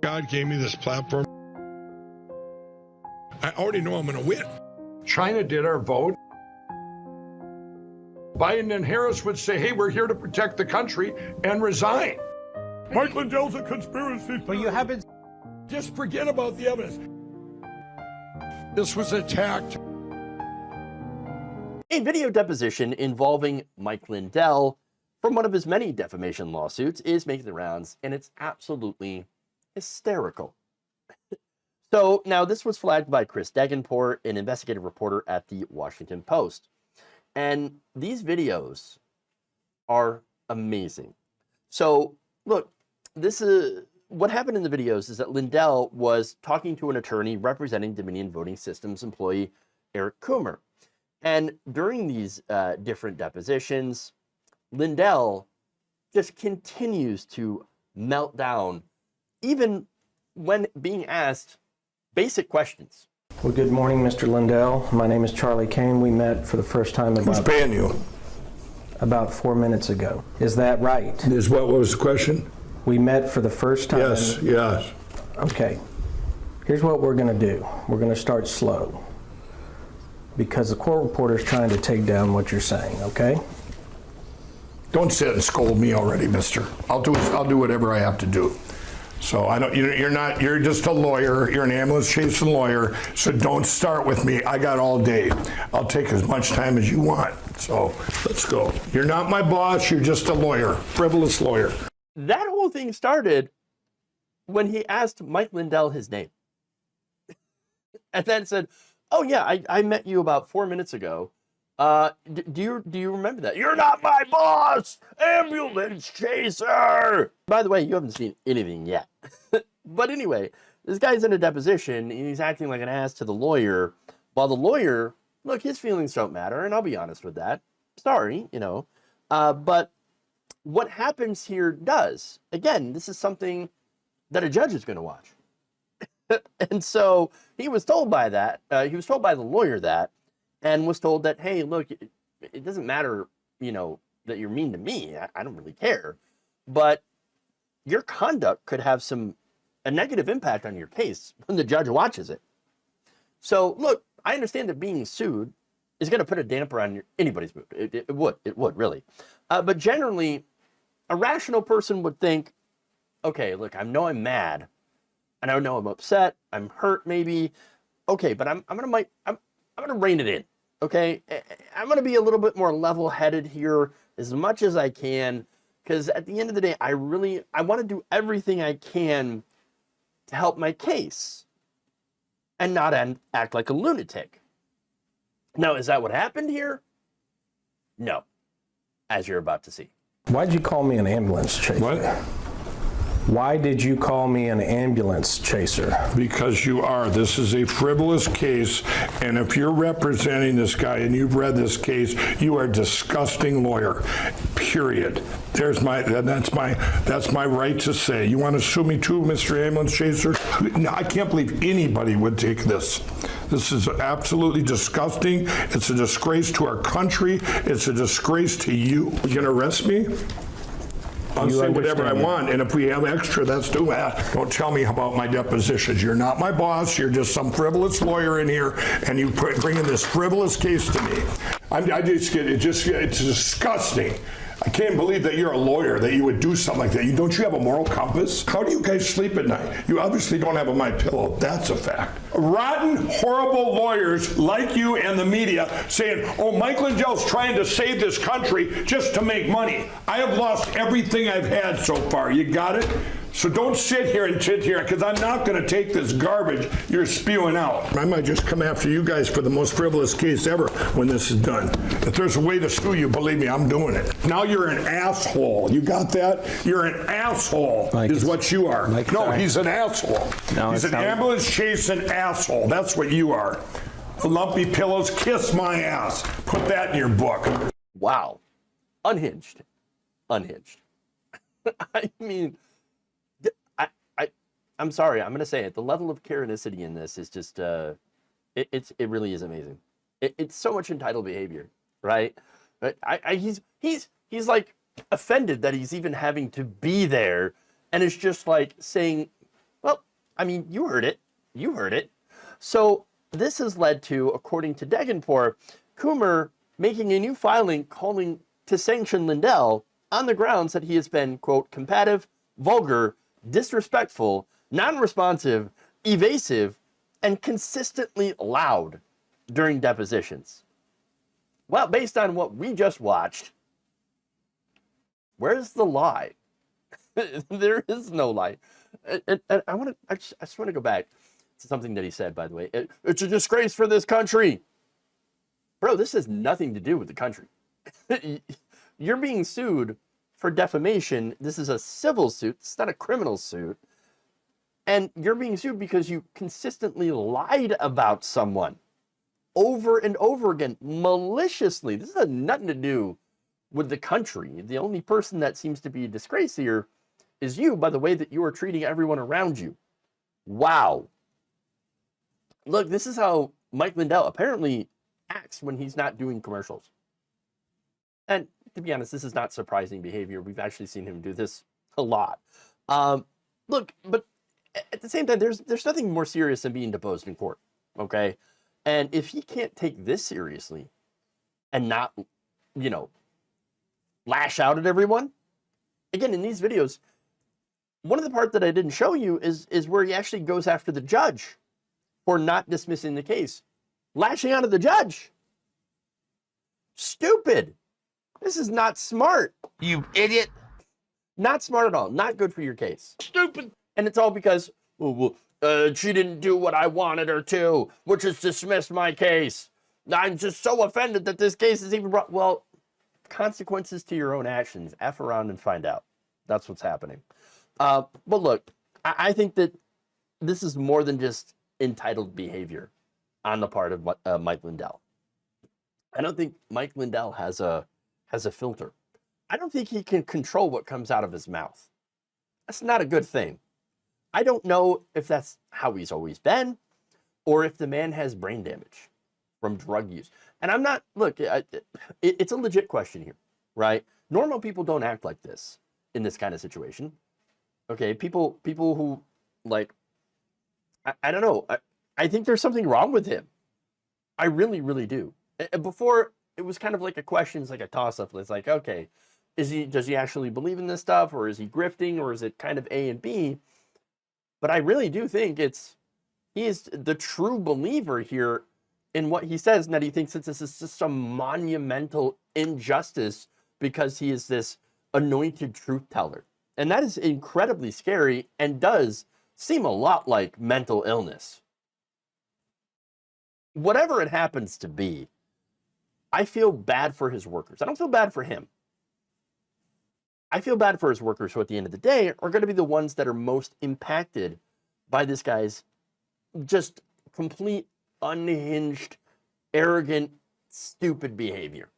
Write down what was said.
God gave me this platform. I already know I'm going to win. China did our vote. Biden and Harris would say, hey, we're here to protect the country, and resign. Mike Lindell's a conspiracy. But you haven't. Just forget about the evidence. This was attacked. A video deposition involving Mike Lindell from one of his many defamation lawsuits is making the rounds, and it's absolutely hysterical. So now this was flagged by Dehghanpoor, an investigative reporter at the Washington Post. And these videos are amazing. So look, this is what happened in the videos is that Lindell was talking to an attorney representing Dominion Voting Systems employee Eric Coomer. And during these different depositions, Lindell just continues to melt down, even when being asked basic questions. Well, good morning, Mr. Lindell. My name is Charlie Kane. We met for the first time Who's paying you? about 4 minutes ago. Is that right? What was the question? We met for the first time. Yes, yes. Okay. Here's what we're going to do. We're going to start slow because the court reporter is trying to take down what you're saying, okay? Don't sit and scold me already, mister. I'll do whatever I have to do. So I don't, you're just a lawyer. You're an ambulance chasing lawyer. So don't start with me. I got all day. I'll take as much time as you want. So let's go. You're not my boss. You're just a lawyer, frivolous lawyer. That whole thing started when he asked Mike Lindell his name. And then said, oh yeah, I met you about 4 minutes ago. Do you remember that? You're not my boss, ambulance chaser. By the way, you haven't seen anything yet. But anyway, this guy's in a deposition and he's acting like an ass to the lawyer, while the lawyer, look, his feelings don't matter, and I'll be honest with that. Sorry, you know. But what happens here does. Again, this is something that a judge is going to watch. And so he was told by that. He was told by the lawyer that. And was told that, hey, look, it doesn't matter, you know, that you're mean to me. I don't really care. But your conduct could have a negative impact on your case when the judge watches it. So, look, I understand that being sued is going to put a damper on anybody's mood. It would, really. But generally, a rational person would think, okay, look, I know I'm mad. And I know I'm upset. I'm hurt, maybe. Okay, but I'm going to rein it in, okay? I'm going to be a little bit more level-headed here as much as I can, because at the end of the day, I want to do everything I can to help my case and not act like a lunatic. Now, is that what happened here? No, as you're about to see. Why'd you call me an ambulance chaser? What? Why did you call me an ambulance chaser? Because you are. This is a frivolous case, and if you're representing this guy and you've read this case, you are a disgusting lawyer. Period. That's my right to say. You want to sue me too, Mr. Ambulance Chaser? No, I can't believe anybody would take this. This is absolutely disgusting. It's a disgrace to our country. It's a disgrace to you. You gonna arrest me? I'll say whatever I want, and if we have extra, that's too bad. Don't tell me about my depositions. You're not my boss. You're just some frivolous lawyer in here, and you bring in this frivolous case to me. It's disgusting. I can't believe that you're a lawyer, that you would do something like that. Don't you have a moral compass? How do you guys sleep at night? You obviously don't have a My Pillow. That's a fact. Rotten, horrible lawyers like you and the media saying, oh, Mike Lindell's trying to save this country just to make money. I have lost everything I've had so far. You got it? So don't sit here and sit here, because I'm not going to take this garbage you're spewing out. I might just come after you guys for the most frivolous case ever when this is done. If there's a way to sue you, believe me, I'm doing it. Now you're an asshole. You got that? You're an asshole, is what you are. No, he's an asshole. No, he's an ambulance chasing asshole. That's what you are. The lumpy pillows, kiss my ass. Put that in your book. Wow. Unhinged. Unhinged. I mean... I'm sorry, I'm going to say it. The level of Karenicity in this is just, it really is amazing. It's so much entitled behavior, right? He's like offended that he's even having to be there, and it's just like saying, well, I mean, you heard it. You heard it. So this has led to, according to Dehghanpoor, Coomer making a new filing calling to sanction Lindell on the grounds that he has been, quote, combative, vulgar, disrespectful, non-responsive, evasive, and consistently loud during depositions. Well, based on what we just watched, where's the lie? There is no lie. And I just want to go back to something that he said, by the way. It's a disgrace for this country. Bro, this has nothing to do with the country. You're being sued for defamation. This is a civil suit. It's not a criminal suit. And you're being sued because you consistently lied about someone over and over again, maliciously. This has nothing to do with the country. The only person that seems to be a disgrace here is you, by the way that you are treating everyone around you. Wow. Look, this is how Mike Lindell apparently acts when he's not doing commercials. And to be honest, this is not surprising behavior. We've actually seen him do this a lot. Look, but at the same time, there's nothing more serious than being deposed in court, okay? And if he can't take this seriously and not, you know, lash out at everyone, again, in these videos, one of the parts that I didn't show you is where he actually goes after the judge for not dismissing the case. Lashing out at the judge. Stupid. This is not smart. You idiot. Not smart at all. Not good for your case. Stupid. And it's all because, she didn't do what I wanted her to, which is dismiss my case. I'm just so offended that this case is even brought. Well, consequences to your own actions. F around and find out. That's what's happening. But look, I think that this is more than just entitled behavior on the part of Mike Lindell. I don't think Mike Lindell has a filter. I don't think he can control what comes out of his mouth. That's not a good thing. I don't know if that's how he's always been or if the man has brain damage from drug use. And I'm not, look, it's a legit question here, right? Normal people don't act like this in this kind of situation. Okay, people who, like, I don't know. I think there's something wrong with him. I really, really do. Before, it was kind of like a question, it's like a toss-up. It's like, okay, does he actually believe in this stuff, or is he grifting, or is it kind of A and B? But I really do think he is the true believer here in what he says, and that he thinks that this is just a monumental injustice because he is this anointed truth teller. And that is incredibly scary and does seem a lot like mental illness. Whatever it happens to be, I feel bad for his workers. I don't feel bad for him. I feel bad for his workers who at the end of the day are going to be the ones that are most impacted by this guy's just complete, unhinged, arrogant, stupid behavior.